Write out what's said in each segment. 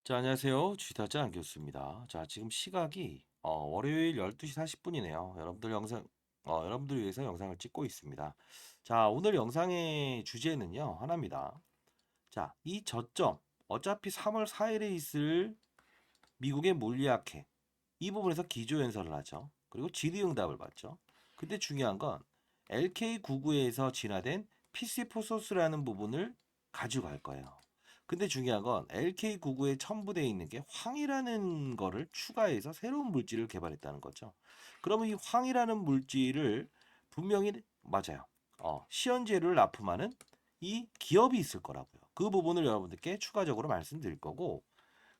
자, 안녕하세요. 주식타짜 안교수입니다. 자, 지금 시각이 월요일 12시 40분이네요. 여러분들 위해서 영상을 찍고 있습니다. 자, 오늘 영상의 주제는요, 하나입니다. 자, 이 저점, 어차피 3월 4일에 있을 미국의 물리학회, 이 부분에서 기조연설을 하죠. 그리고 질의응답을 받죠. 근데 중요한 건 LK99에서 진화된 PC4소스라는 부분을 가져갈 거예요. 근데 중요한 건 LK99에 첨부되어 있는 게 황이라는 거를 추가해서 새로운 물질을 개발했다는 거죠. 그러면 이 황이라는 물질을 분명히 맞아요. 시연재료를 납품하는 이 기업이 있을 거라고요. 그 부분을 여러분들께 추가적으로 말씀드릴 거고,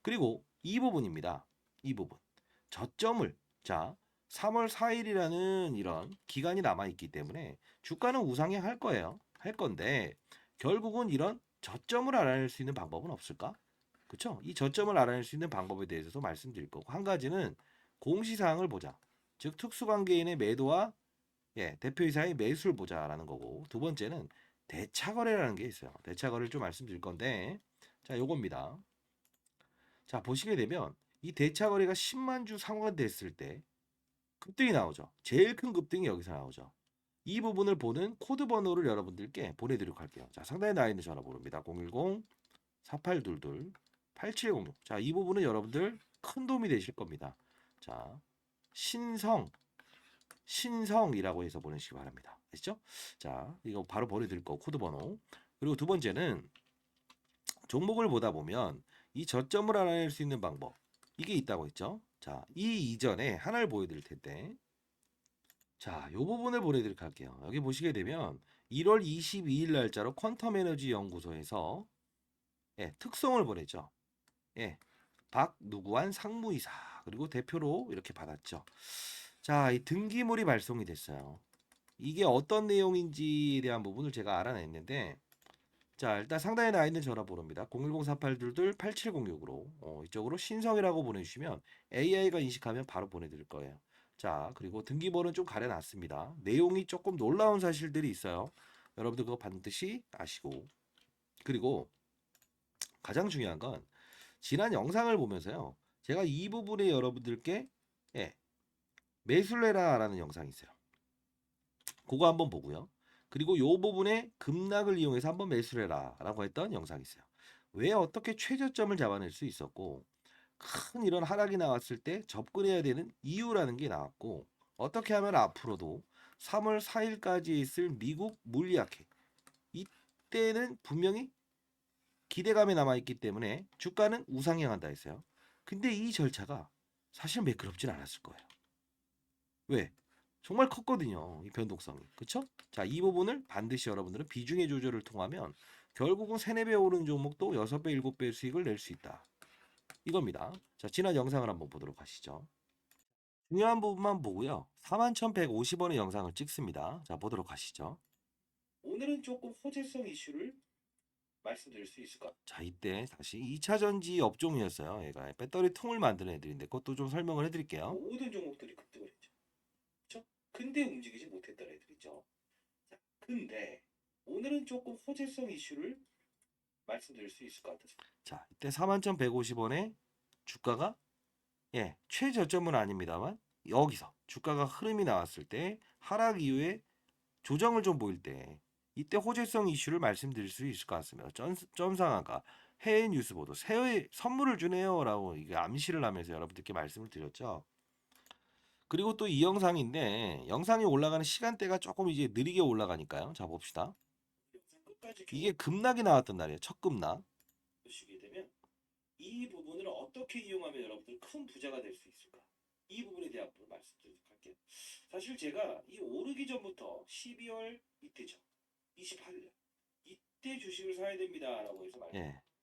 그리고 이 부분입니다. 이 부분. 저점을 자 3월 4일이라는 이런 기간이 남아 있기 때문에 주가는 우상향할 거예요. 할 건데 결국은 이런 저점을 알아낼 수 있는 방법은 없을까? 그렇죠? 이 저점을 알아낼 수 있는 방법에 대해서도 말씀드릴 거고 한 가지는 공시사항을 보자. 즉 특수관계인의 매도와 대표이사의 매수를 보자라는 거고 두 번째는 대차거래라는 게 있어요. 대차거래를 좀 말씀드릴 건데 자 요겁니다. 자 보시게 되면 이 대차거래가 10만 주 상환 됐을 때 급등이 나오죠. 제일 큰 급등이 여기서 나오죠. 이 부분을 보는 코드 번호를 여러분들께 보내드리도록 할게요. 자, 상단에 나와 있는 전화번호입니다. 010-4822-8706. 자, 이 부분은 여러분들 큰 도움이 되실 겁니다. 자, 신성이라고 해서 보내시기 바랍니다. 아시죠? 자, 이거 바로 보내드릴 거 코드 번호. 그리고 두 번째는 종목을 보다 보면 이 저점을 알아낼 수 있는 방법 이게 있다고 했죠. 자, 이 이전에 하나를 보여드릴 텐데 자, 요 부분을 보내드릴게요. 할게요. 여기 보시게 되면 1월 22일 날짜로 퀀텀 에너지 연구소에서 특성을 보내죠. 예, 박누구한 상무이사 그리고 대표로 이렇게 받았죠. 자, 이 등기물이 발송이 됐어요. 이게 어떤 내용인지에 대한 부분을 제가 알아냈는데 자, 일단 상단에 나와 있는 전화번호입니다. 010-4822-8706으로 이쪽으로 신성이라고 보내주시면 AI가 인식하면 바로 보내드릴 거예요. 자, 그리고 등기번호는 좀 가려놨습니다. 내용이 조금 놀라운 사실들이 있어요. 여러분들 그거 반드시 아시고 그리고 가장 중요한 건 지난 영상을 보면서요. 제가 이 부분에 여러분들께 예, 매술래라라는 영상이 있어요. 그거 한번 보고요. 그리고 요 부분에 급락을 이용해서 한번 매수를 해라라고 했던 영상이 있어요. 왜 어떻게 최저점을 잡아낼 수 있었고 큰 이런 하락이 나왔을 때 접근해야 되는 이유라는 게 나왔고 어떻게 하면 앞으로도 3월 4일까지 있을 미국 물리학회 이때는 분명히 기대감이 남아있기 때문에 주가는 우상향한다 했어요. 근데 이 절차가 사실 매끄럽진 않았을 거예요. 왜? 정말 컸거든요. 이 변동성이. 그쵸? 자, 이 부분을 반드시 여러분들은 비중의 조절을 통하면 결국은 3, 4배 오르는 종목도 6배, 7배 수익을 낼 수 있다. 이겁니다. 자, 지난 영상을 한번 보도록 하시죠. 중요한 부분만 보고요. 41,150원의 영상을 찍습니다. 자, 보도록 하시죠. 오늘은 조금 호재성 이슈를 말씀드릴 수 있을 것 같아요. 자, 이때 다시 2차 전지 업종이었어요. 얘가 배터리 통을 만드는 애들인데 그것도 좀 설명을 해드릴게요. 모든 종목들이 급등을 했죠. 그렇죠? 근데 움직이지 못했던 애들이죠. 자, 근데 오늘은 조금 호재성 이슈를 말씀드릴 수 있을 것 같아서. 자, 이때 41,150원에 주가가 최저점은 아닙니다만 여기서 주가가 흐름이 나왔을 때 하락 이후에 조정을 좀 보일 때 이때 호재성 이슈를 말씀드릴 수 있을 것 같습니다. 점상아가 해외 뉴스 보도 새해 선물을 주네요라고 이게 암시를 하면서 여러분들께 말씀을 드렸죠. 그리고 또 이 영상인데 영상이 올라가는 시간대가 조금 이제 느리게 올라가니까요. 자 봅시다. 이게 급락이 나왔던 날이에요. 첫 급락. 보시게 되면 이 부분을 어떻게 이용하면 여러분들 큰 부자가 될 수 있을까? 이 부분에 대한 부분 말씀드리도록 할게요. 사실 제가 이 오르기 전부터 12월 이때죠. 28일 이때 주식을 사야 됩니다라고 해서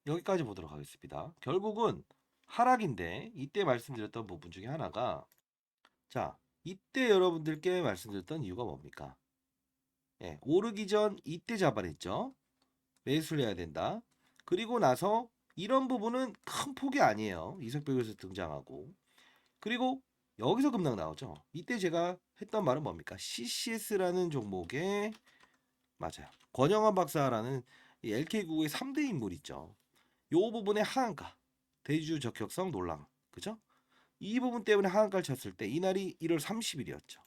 여기까지 보도록 하겠습니다. 결국은 하락인데 이때 말씀드렸던 부분 중에 하나가 자, 이때 여러분들께 말씀드렸던 이유가 뭡니까? 오르기 전 이때 잡아냈죠. 매수를 해야 된다. 그리고 나서 이런 부분은 큰 폭이 아니에요. 이석벽에서 등장하고. 그리고 여기서 급락 나오죠. 이때 제가 했던 말은 뭡니까? CCS라는 종목에 맞아요. 권영환 박사라는 LK국의 3대 인물 있죠. 요 부분의 하한가. 대주 적격성 논란. 그죠? 이 부분 때문에 하한가를 쳤을 때 이날이 1월 30일이었죠.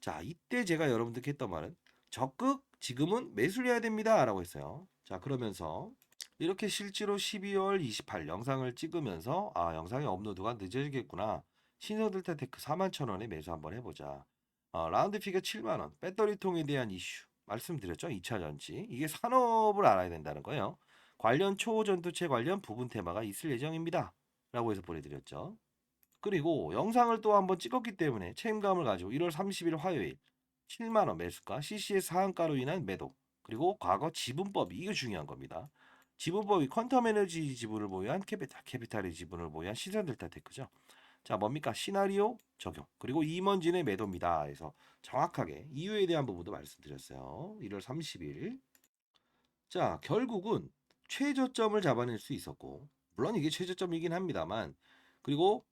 자, 이때 제가 여러분들께 했던 말은 적극 지금은 매수를 해야 됩니다라고 했어요. 자, 그러면서 이렇게 실제로 12월 28일 영상을 찍으면서 영상의 업로드가 늦어지겠구나. 신성들타테크 41,000원에 매수 한번 해보자. 라운드 피가 7만원, 배터리통에 대한 이슈 말씀드렸죠. 2차 전지. 이게 산업을 알아야 된다는 거예요. 관련 초전도체 관련 부분 테마가 있을 예정입니다. 라고 해서 보내드렸죠. 그리고 영상을 또 한번 찍었기 때문에 책임감을 가지고 1월 30일 화요일 7만원 매수가 CCS 하한가로 인한 매도 그리고 과거 지분법이 이게 중요한 겁니다. 지분법이 퀀텀 에너지 지분을 보유한 캐피탈의 지분을 보유한 신성델타테크죠. 자, 뭡니까? 시나리오 적용 그리고 임원진의 매도입니다. 그래서 정확하게 이유에 대한 부분도 말씀드렸어요. 1월 30일. 자, 결국은 최저점을 잡아낼 수 있었고 물론 이게 최저점이긴 합니다만 그리고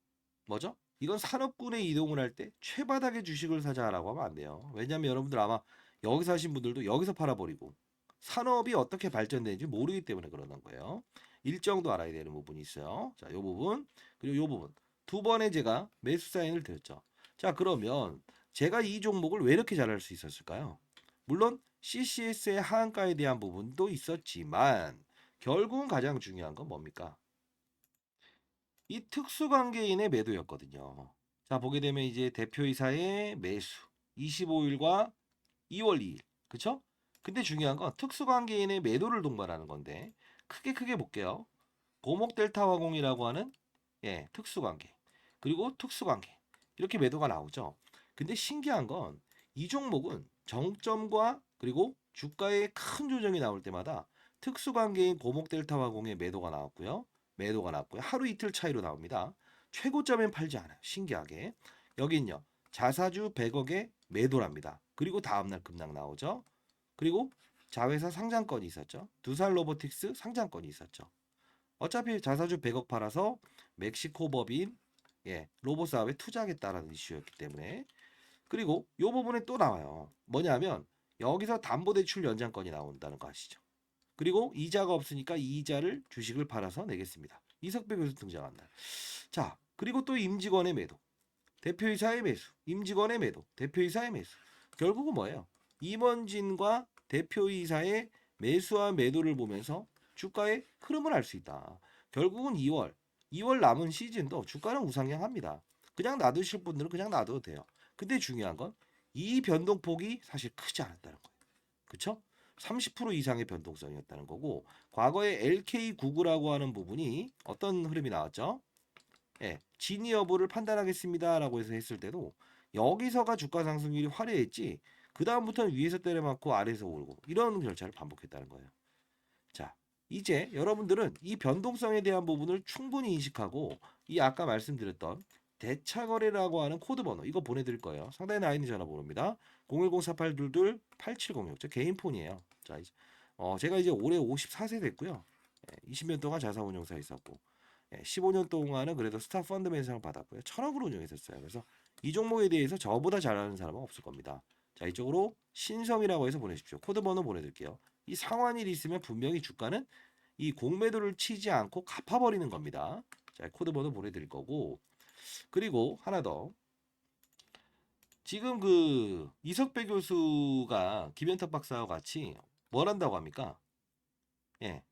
뭐죠? 이건 산업군에 이동을 할 때 최바닥의 주식을 사자라고 하면 안 돼요. 왜냐하면 여러분들 아마 여기서 하신 분들도 여기서 팔아버리고 산업이 어떻게 발전되는지 모르기 때문에 그러는 거예요. 일정도 알아야 되는 부분이 있어요. 자, 요 부분 그리고 요 부분 두 번에 제가 매수 사인을 드렸죠. 자, 그러면 제가 이 종목을 왜 이렇게 잘할 수 있었을까요? 물론 CCS의 하한가에 대한 부분도 있었지만 결국은 가장 중요한 건 뭡니까? 이 특수관계인의 매도였거든요. 자, 보게 되면 이제 대표이사의 매수 25일과 2월 2일. 그쵸? 근데 중요한 건 특수관계인의 매도를 동반하는 건데 크게 볼게요. 고목델타화공이라고 하는 특수관계. 그리고 특수관계. 이렇게 매도가 나오죠. 근데 신기한 건 이 종목은 정점과 그리고 주가의 큰 조정이 나올 때마다 특수관계인 고목델타화공의 매도가 나왔고요. 매도가 났고요. 하루 이틀 차이로 나옵니다. 최고점엔 팔지 않아요. 신기하게. 여긴요. 자사주 100억에 매도랍니다. 그리고 다음날 급락 나오죠. 그리고 자회사 상장건이 있었죠. 두살 로보틱스 상장건이 있었죠. 어차피 자사주 100억 팔아서 멕시코 법인 로봇 사업에 투자하겠다라는 이슈였기 때문에 그리고 이 부분에 또 나와요. 뭐냐면 여기서 담보대출 연장건이 나온다는 거 아시죠? 그리고 이자가 없으니까 이자를 주식을 팔아서 내겠습니다. 이석배 교수 등장한다. 자, 그리고 또 임직원의 매도, 대표이사의 매수, 임직원의 매도, 대표이사의 매수. 결국은 뭐예요? 임원진과 대표이사의 매수와 매도를 보면서 주가의 흐름을 알 수 있다. 결국은 2월 남은 시즌도 주가는 우상향합니다. 그냥 놔두실 분들은 그냥 놔둬도 돼요. 근데 중요한 건 이 변동폭이 사실 크지 않았다는 거예요. 그쵸? 30% 이상의 변동성이었다는 거고 과거에 LK99라고 하는 부분이 어떤 흐름이 나왔죠? 진위 여부를 판단하겠습니다라고 해서 했을 때도 여기서가 주가 상승률이 화려했지 그 다음부터는 위에서 때려맞고 아래에서 오르고 이런 절차를 반복했다는 거예요. 자, 이제 여러분들은 이 변동성에 대한 부분을 충분히 인식하고 이 아까 말씀드렸던 대차거래라고 하는 코드 번호 이거 보내드릴 거예요. 상단에 나와 있는 전화번호입니다. 010-4822-8706 저 개인 폰이에요. 자, 제가 이제 올해 54세 됐고요. 20년 동안 자산운용사에 있었고 15년 동안은 그래도 스타 펀드 맨상을 받았고요. 1,000억으로 운영했었어요. 그래서 이 종목에 대해서 저보다 잘 아는 사람은 없을 겁니다. 자, 이쪽으로 신성이라고 해서 보내십시오. 코드 번호 보내드릴게요. 이 상환일이 있으면 분명히 주가는 이 공매도를 치지 않고 갚아버리는 겁니다. 자, 코드 번호 보내드릴 거고 그리고 하나 더 지금 그 이석배 교수가 김현탁 박사와 같이 뭘 한다고 합니까? 예,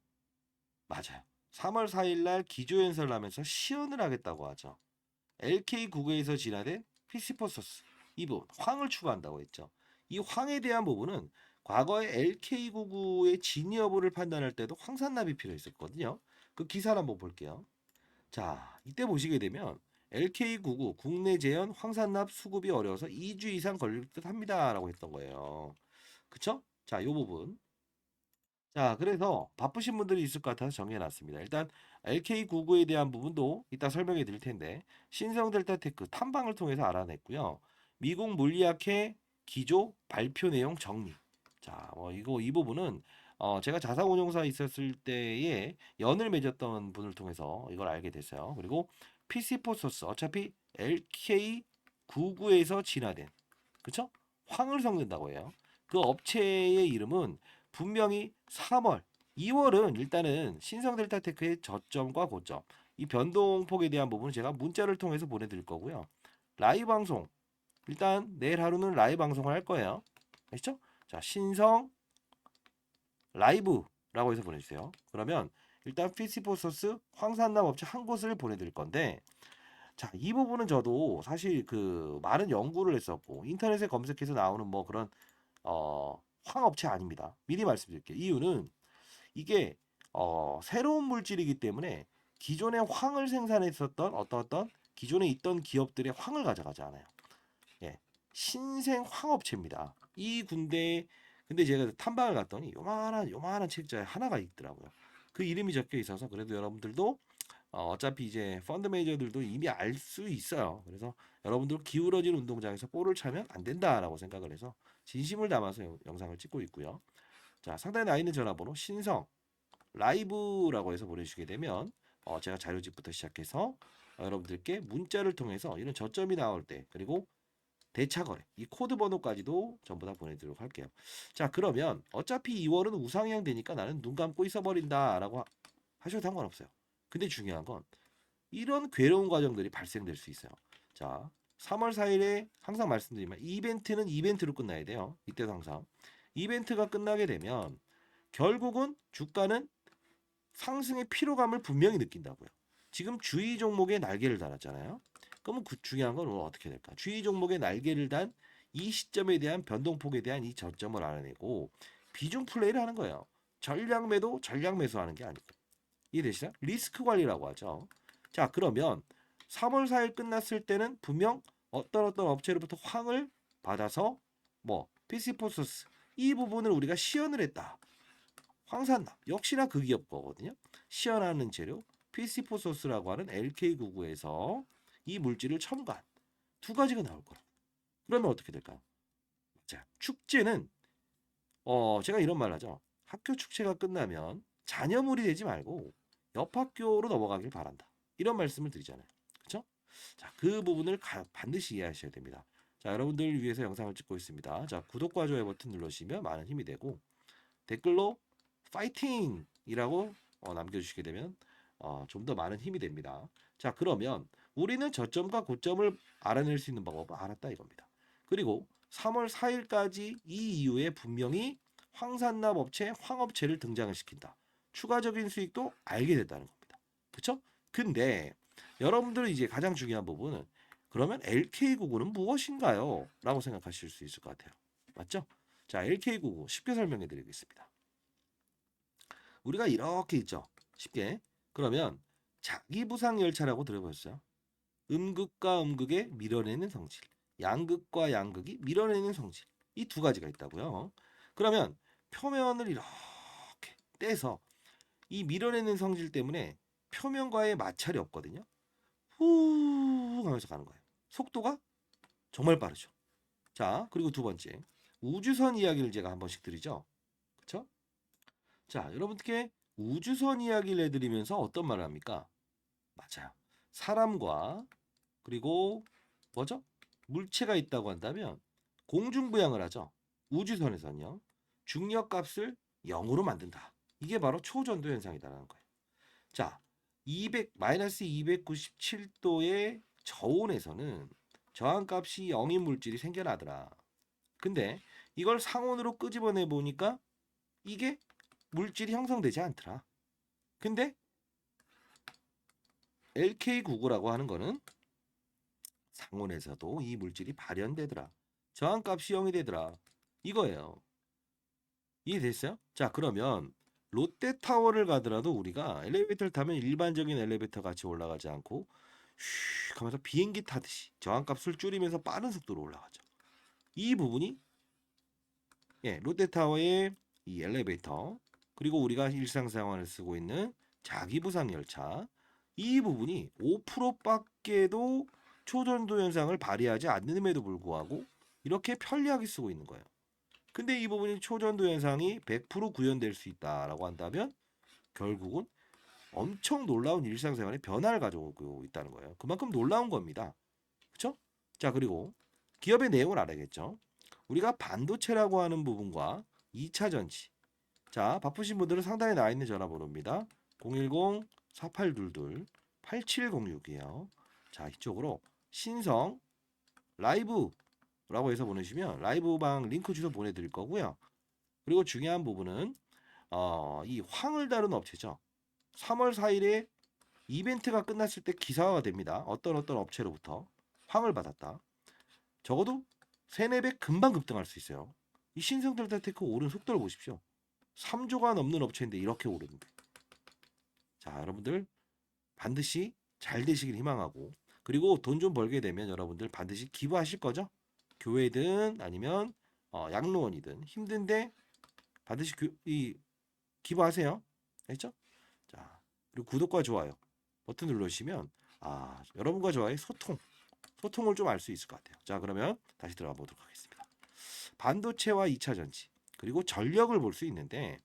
맞아요. 3월 4일 날 기조연설을 하면서 시연을 하겠다고 하죠. LK99에서 진화된 피시포소스 이 부분 황을 추구한다고 했죠. 이 황에 대한 부분은 과거에 LK99의 진위 여부를 판단할 때도 황산납이 필요했었거든요. 그 기사를 한번 볼게요. 자, 이때 보시게 되면 LK99 국내 재현 황산납 수급이 어려워서 2주 이상 걸릴 듯 합니다라고 했던 거예요. 그쵸? 자, 이 부분. 자, 그래서 바쁘신 분들이 있을 것 같아서 정해놨습니다. 일단 LK99에 대한 부분도 이따 설명해 드릴 텐데 신성델타테크 탐방을 통해서 알아냈고요. 미국 물리학회 기조 발표 내용 정리. 자, 이 부분은 제가 자산운용사에 있었을 때에 연을 맺었던 분을 통해서 이걸 알게 됐어요. 그리고 PC포소스 어차피 LK99에서 진화된 그쵸? 황을 섞는다고 해요. 그 업체의 이름은 분명히 3월, 2월은 일단은 신성델타테크의 저점과 고점 이 변동폭에 대한 부분은 제가 문자를 통해서 보내드릴 거고요. 라이브 방송. 일단 내일 하루는 라이브 방송을 할 거예요. 아시죠? 자, 신성 라이브라고 해서 보내주세요. 그러면 일단 피시포소스 황산납 업체 한 곳을 보내드릴 건데, 자, 이 부분은 저도 사실 그 많은 연구를 했었고 인터넷에 검색해서 나오는 뭐 그런 황업체 아닙니다. 미리 말씀드릴게요. 이유는 이게 새로운 물질이기 때문에 기존에 황을 생산했었던 어떤 기존에 있던 기업들의 황을 가져가지 않아요. 예, 신생 황업체입니다. 이 군대에 근데 제가 탐방을 갔더니 요만한 책자에 하나가 있더라고요. 그 이름이 적혀 있어서 그래도 여러분들도 어차피 이제 펀드 매니저들도 이미 알 수 있어요. 그래서 여러분들 기울어진 운동장에서 볼을 차면 안 된다라고 생각을 해서 진심을 담아서 영상을 찍고 있고요. 자, 상단에 나 있는 전화번호 신성 라이브라고 해서 보내주시게 되면 제가 자료집부터 시작해서 여러분들께 문자를 통해서 이런 저점이 나올 때 그리고 대차거래 이 코드 번호까지도 전부 다 보내드리도록 할게요. 자, 그러면 어차피 2월은 우상향 되니까 나는 눈 감고 있어버린다라고 하셔도 상관없어요. 근데 중요한 건 이런 괴로운 과정들이 발생될 수 있어요. 자, 3월 4일에 항상 말씀드리지만 이벤트는 이벤트로 끝나야 돼요. 이때도 항상 이벤트가 끝나게 되면 결국은 주가는 상승의 피로감을 분명히 느낀다고요. 지금 주의 종목에 날개를 달았잖아요. 그러면 그 중요한 건 오늘 어떻게 될까? 주의 종목에 날개를 단 이 시점에 대한 변동폭에 대한 이 저점을 알아내고 비중 플레이를 하는 거예요. 전략 매도, 전략 매수하는 게 아니고. 이해되시나요? 리스크 관리라고 하죠. 자, 그러면 3월 4일 끝났을 때는 분명 어떤 업체로부터 황을 받아서 뭐 피시포스스 이 부분을 우리가 시연을 했다. 황산납 역시나 그 기업 거거든요. 시연하는 재료 피시포소스라고 하는 LK99에서 이 물질을 첨가한 두 가지가 나올 거라. 그러면 어떻게 될까요? 자, 축제는 제가 이런 말 하죠. 학교 축제가 끝나면 잔여물이 되지 말고 옆 학교로 넘어가길 바란다. 이런 말씀을 드리잖아요. 그렇죠? 자, 그 부분을 반드시 이해하셔야 됩니다. 자, 여러분들을 위해서 영상을 찍고 있습니다. 자, 구독과 좋아요 버튼 눌러주시면 많은 힘이 되고 댓글로 파이팅이라고 남겨주시게 되면 좀 더 많은 힘이 됩니다. 자, 그러면 우리는 저점과 고점을 알아낼 수 있는 방법을 알았다 이겁니다. 그리고 3월 4일까지 이 이후에 분명히 황산납 업체, 황업체를 등장을 시킨다. 추가적인 수익도 알게 됐다는 겁니다. 그렇죠? 근데 여러분들은 이제 가장 중요한 부분은 그러면 LK99는 무엇인가요? 라고 생각하실 수 있을 것 같아요. 맞죠? 자, LK99 쉽게 설명해 드리겠습니다. 우리가 이렇게 있죠. 쉽게. 그러면 자기부상 열차라고 들어보셨어요? 음극과 음극의 밀어내는 성질, 양극과 양극이 밀어내는 성질. 이 두 가지가 있다고요. 그러면 표면을 이렇게 떼서 이 밀어내는 성질 때문에 표면과의 마찰이 없거든요. 후 하면서 가는 거예요. 속도가 정말 빠르죠. 자, 그리고 두 번째. 우주선 이야기를 제가 한 번씩 드리죠. 그렇죠? 자, 여러분께 우주선 이야기를 해드리면서 어떤 말을 합니까? 맞아요. 사람과 그리고 뭐죠? 물체가 있다고 한다면 공중부양을 하죠. 우주선에서는요. 중력값을 0으로 만든다. 이게 바로 초전도 현상이라는 거예요. 자, 200 마이너스 297도의 저온에서는 저항값이 0인 물질이 생겨나더라. 근데 이걸 상온으로 끄집어내 보니까 이게 물질이 형성되지 않더라. 근데 LK99라고 하는 거는 상온에서도 이 물질이 발현되더라. 저항값이 0이 되더라. 이거예요. 이해됐어요? 자, 그러면 롯데타워를 가더라도 우리가 엘리베이터를 타면 일반적인 엘리베이터 같이 올라가지 않고 슉 하면서 비행기 타듯이 저항값을 줄이면서 빠른 속도로 올라가죠. 이 부분이 롯데타워의 이 엘리베이터 그리고 우리가 일상생활을 쓰고 있는 자기부상 열차 이 부분이 5%밖에도 초전도 현상을 발휘하지 않는음에도 불구하고 이렇게 편리하게 쓰고 있는 거예요. 근데 이 부분이 초전도 현상이 100% 구현될 수 있다라고 한다면 결국은 엄청 놀라운 일상생활에 변화를 가져오고 있다는 거예요. 그만큼 놀라운 겁니다. 그렇죠? 자, 그리고 기업의 내용을 알아야겠죠. 우리가 반도체라고 하는 부분과 2차 전지. 자, 바쁘신 분들은 상단에 나와 있는 전화번호입니다. 010-4822 8706이에요. 자, 이쪽으로 신성 라이브라고 해서 보내시면 라이브방 링크 주소 보내드릴 거고요. 그리고 중요한 부분은 이 황을 다룬 업체죠. 3월 4일에 이벤트가 끝났을 때 기사화가 됩니다. 어떤 업체로부터 황을 받았다. 적어도 3, 4배 금방 급등할 수 있어요. 이 신성 델타테크 오른 속도를 보십시오. 3조가 넘는 업체인데 이렇게 오르는데. 자, 여러분들 반드시 잘 되시길 희망하고, 그리고 돈 좀 벌게 되면 여러분들 반드시 기부하실 거죠? 교회든 아니면 양로원이든 힘든데 반드시 기부하세요. 알겠죠? 자, 그리고 구독과 좋아요 버튼 눌러주시면 여러분과 저와의 소통을 좀 알 수 있을 것 같아요. 자, 그러면 다시 들어가 보도록 하겠습니다. 반도체와 2차 전지 그리고 전력을 볼 수 있는데,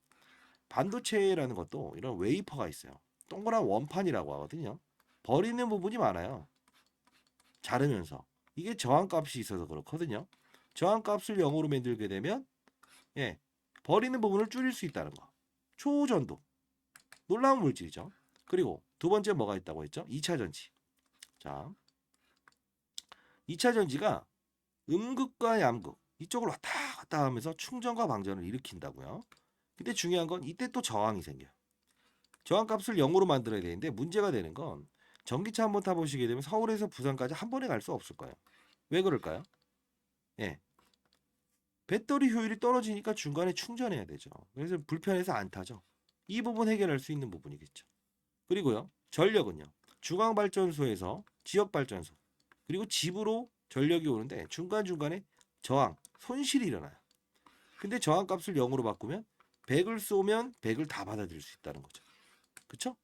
반도체라는 것도 이런 웨이퍼가 있어요. 동그란 원판이라고 하거든요. 버리는 부분이 많아요. 자르면서 이게 저항값이 있어서 그렇거든요. 저항값을 0으로 만들게 되면 버리는 부분을 줄일 수 있다는 거. 초전도 놀라운 물질이죠. 그리고 두 번째 뭐가 있다고 했죠? 2차 전지. 자, 2차 전지가 음극과 양극 이쪽을 왔다 갔다 하면서 충전과 방전을 일으킨다고요. 근데 중요한 건 이때 또 저항이 생겨요. 저항값을 0으로 만들어야 되는데 문제가 되는 건 전기차 한번 타보시게 되면 서울에서 부산까지 한 번에 갈 수 없을 거예요. 왜 그럴까요? 예. 배터리 효율이 떨어지니까 중간에 충전해야 되죠. 그래서 불편해서 안 타죠. 이 부분 해결할 수 있는 부분이겠죠. 그리고요. 전력은요. 중앙발전소에서 지역발전소 그리고 집으로 전력이 오는데 중간중간에 저항, 손실이 일어나요. 근데 저항값을 0으로 바꾸면 100을 쏘면 100을 다 받아들일 수 있다는 거죠. 그쵸?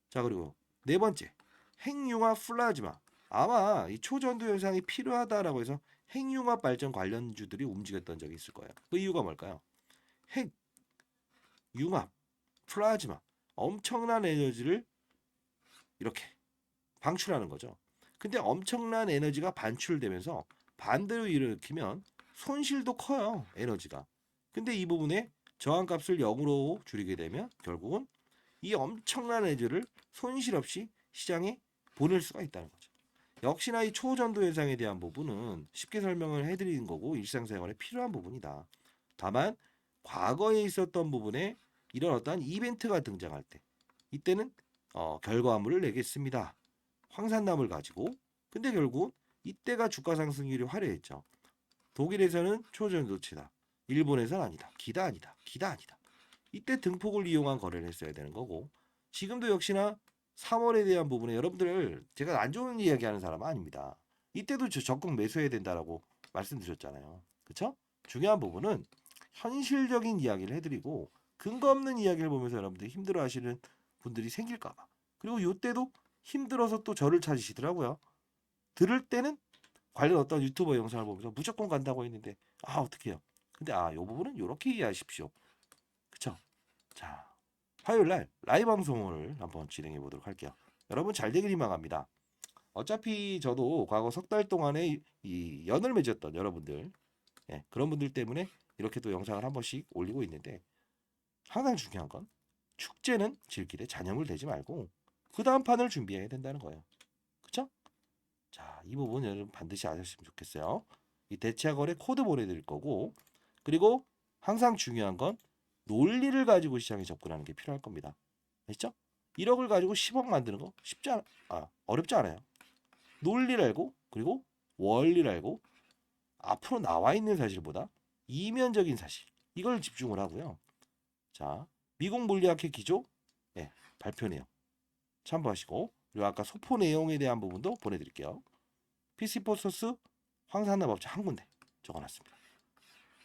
자, 그리고 네 번째, 핵융합 플라즈마. 아마 이 초전도 현상이 필요하다라고 해서 핵융합 발전 관련주들이 움직였던 적이 있을 거예요. 그 이유가 뭘까요? 핵, 융합, 플라즈마. 엄청난 에너지를 이렇게 방출하는 거죠. 근데 엄청난 에너지가 반출되면서 반대로 일으키면 손실도 커요. 에너지가. 근데 이 부분에 저항값을 0으로 줄이게 되면 결국은 이 엄청난 에너지를 손실 없이 시장에 보낼 수가 있다는 거죠. 역시나 이 초전도 현상에 대한 부분은 쉽게 설명을 해드리는 거고 일상생활에 필요한 부분이다. 다만 과거에 있었던 부분에 이런 어떠한 이벤트가 등장할 때 이때는 결과물을 내겠습니다. 황산남을 가지고. 근데 결국 이때가 주가 상승률이 화려했죠. 독일에서는 초전도체다. 일본에서는 아니다. 기다 아니다. 기다 아니다. 이때 등폭을 이용한 거래를 했어야 되는 거고, 지금도 역시나 3월에 대한 부분에 여러분들 제가 안 좋은 이야기하는 사람은 아닙니다. 이때도 적극 매수해야 된다라고 말씀드렸잖아요. 그렇죠? 중요한 부분은 현실적인 이야기를 해드리고 근거 없는 이야기를 보면서 여러분들이 힘들어하시는 분들이 생길까봐. 그리고 이때도 힘들어서 또 저를 찾으시더라고요. 들을 때는 관련 어떤 유튜버 영상을 보면서 무조건 간다고 했는데 어떡해요. 근데 이 부분은 이렇게 이해하십시오. 그쵸? 자, 화요일 날 라이브 방송을 한번 진행해 보도록 할게요. 여러분 잘 되길 희망합니다. 어차피 저도 과거 석 달 동안에 이 연을 맺었던 여러분들, 그런 분들 때문에 이렇게 또 영상을 한 번씩 올리고 있는데, 항상 중요한 건 축제는 질길에 잔여물 되지 말고 그 다음 판을 준비해야 된다는 거예요. 그쵸? 자, 이 부분 여러분 반드시 아셨으면 좋겠어요. 이 대차 거래 코드 보내드릴 거고, 그리고 항상 중요한 건 논리를 가지고 시장에 접근하는 게 필요할 겁니다. 아시죠? 1억을 가지고 10억 만드는 거 어렵지 않아요. 논리를 알고 그리고 원리를 알고 앞으로 나와 있는 사실보다 이면적인 사실 이걸 집중을 하고요. 자, 미국 물리학회 기조 발표 내용 참고하시고, 그리고 아까 소포 내용에 대한 부분도 보내드릴게요. PC포소스 황산납 업체 한 군데 적어놨습니다.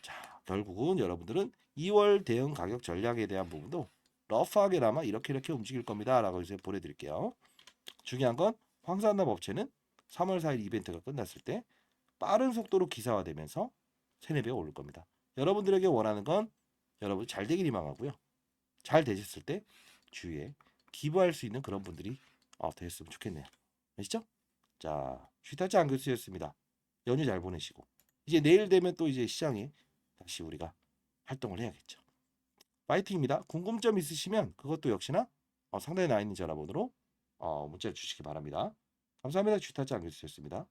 자, 결국은 여러분들은 2월 대응 가격 전략에 대한 부분도 러프하게나마 이렇게 움직일 겁니다 라고 이제 보내드릴게요. 중요한 건 황산납 업체는 3월 4일 이벤트가 끝났을 때 빠른 속도로 기사화되면서 3, 4배 오를 겁니다. 여러분들에게 원하는 건 여러분 잘 되길 희망하고요. 잘 되셨을 때 주위에 기부할 수 있는 그런 분들이 되셨으면 좋겠네요. 아시죠? 자, 슈타치 안교수였습니다. 연휴 잘 보내시고 이제 내일 되면 또 이제 시장에 다시 우리가 활동을 해야겠죠. 파이팅입니다. 궁금점 있으시면 그것도 역시나 상단에 나와 있는 전화번호로 문자를 주시기 바랍니다. 감사합니다. 주타지 안겨주셨습니다.